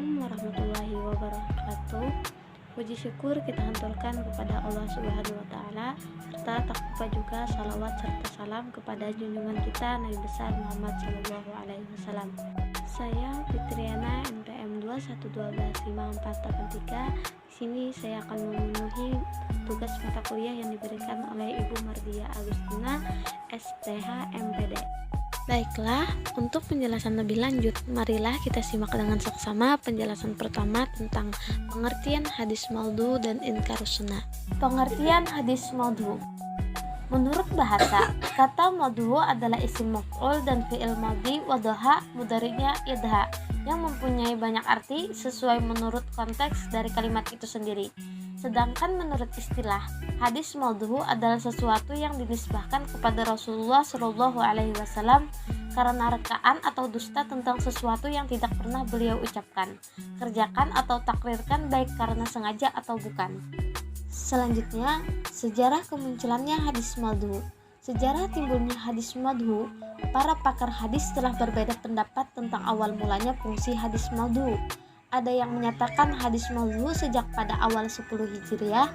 Assalamualaikum warahmatullahi wabarakatuh. Puji syukur kita haturkan kepada Allah Subhanahu wa taala, serta tak lupa juga salawat serta salam kepada junjungan kita Nabi besar Muhammad sallallahu alaihi wasallam. Saya Fitriana NPM 2112543. Di sini saya akan memenuhi tugas mata kuliah yang diberikan oleh Ibu Mardia Agustina, STH MPD. Baiklah, untuk penjelasan lebih lanjut, marilah kita simak dengan seksama penjelasan pertama tentang pengertian hadis maudhu dan inkarus sunnah. Pengertian hadis maudhu. Menurut bahasa, kata maudhu adalah isim maf'ul dan fi'il madhi wadhaha mudhari'nya idha yang mempunyai banyak arti sesuai menurut konteks dari kalimat itu sendiri. Sedangkan menurut istilah, hadis maudhu adalah sesuatu yang dinisbahkan kepada Rasulullah Shallallahu Alaihi Wasallam karena rekaan atau dusta tentang sesuatu yang tidak pernah beliau ucapkan, kerjakan atau takrirkan baik karena sengaja atau bukan. Selanjutnya, sejarah kemunculannya hadis maudhu. Sejarah timbulnya hadis maudhu, para pakar hadis telah berbeda pendapat tentang awal mulanya fungsi hadis maudhu. Ada yang menyatakan hadis maudhu sejak pada awal 10 Hijriah,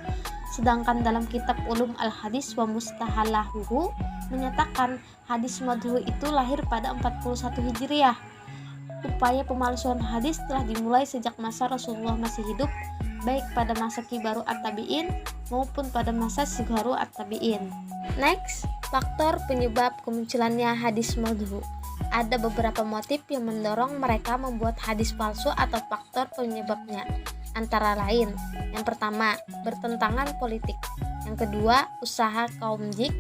sedangkan dalam kitab Ulum al-Hadis wa Mustahalahu menyatakan hadis maudhu itu lahir pada 41 Hijriah. Upaya pemalsuan hadis telah dimulai sejak masa Rasulullah masih hidup, baik pada masa Kibaru at-Tabi'in maupun pada masa Sigharu at-Tabi'in. Next, faktor penyebab kemunculannya hadis maudhu. Ada beberapa motif yang mendorong mereka membuat hadis palsu atau faktor penyebabnya, antara lain: yang pertama, bertentangan politik; yang kedua, usaha kaum jik;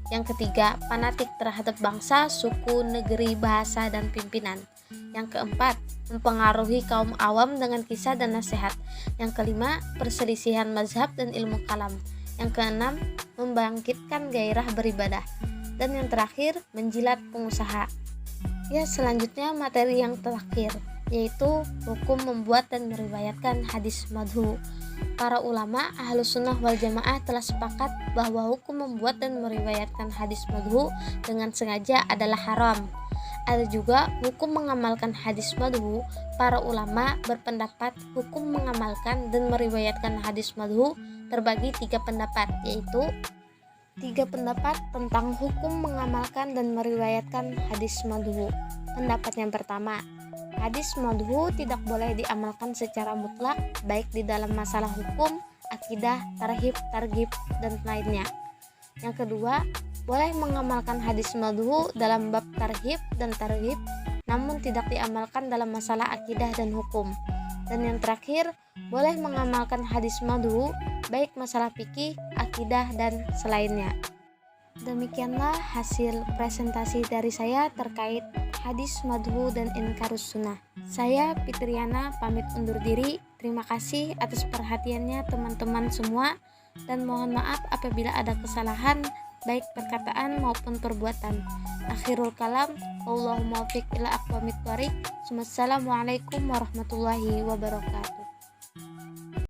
yang ketiga, fanatik terhadap bangsa, suku, negeri, bahasa, dan pimpinan; yang keempat, mempengaruhi kaum awam dengan kisah dan nasihat; yang kelima, perselisihan mazhab dan ilmu kalam; yang keenam, membangkitkan gairah beribadah; dan yang terakhir, menjilat pengusaha. Ya, selanjutnya materi yang terakhir, yaitu hukum membuat dan meriwayatkan hadis maudhu. Para ulama Ahlus Sunnah wal Jamaah telah sepakat bahwa hukum membuat dan meriwayatkan hadis maudhu dengan sengaja adalah haram. Ada juga hukum mengamalkan hadis maudhu. Para ulama berpendapat hukum mengamalkan dan meriwayatkan hadis maudhu terbagi 3 pendapat, yaitu 3 pendapat tentang hukum mengamalkan dan meriwayatkan hadis maudhu. Pendapat yang pertama, hadis maudhu tidak boleh diamalkan secara mutlak, baik di dalam masalah hukum, akidah, tarhib, targhib, dan lainnya. Yang kedua, boleh mengamalkan hadis maudhu dalam bab tarhib dan targhib, namun tidak diamalkan dalam masalah akidah dan hukum. Dan yang terakhir, boleh mengamalkan hadis maudhu baik masalah fikih, akidah, dan selainnya. Demikianlah hasil presentasi dari saya terkait hadis maudhu dan inkarus sunnah. Saya Fitriana pamit undur diri. Terima kasih atas perhatiannya teman-teman semua, dan mohon maaf apabila ada kesalahan baik perkataan maupun perbuatan. Akhirul kalam, wallahul muwaffiq ila aqwamit thoriq. Wassalamualaikum warahmatullahi wabarakatuh.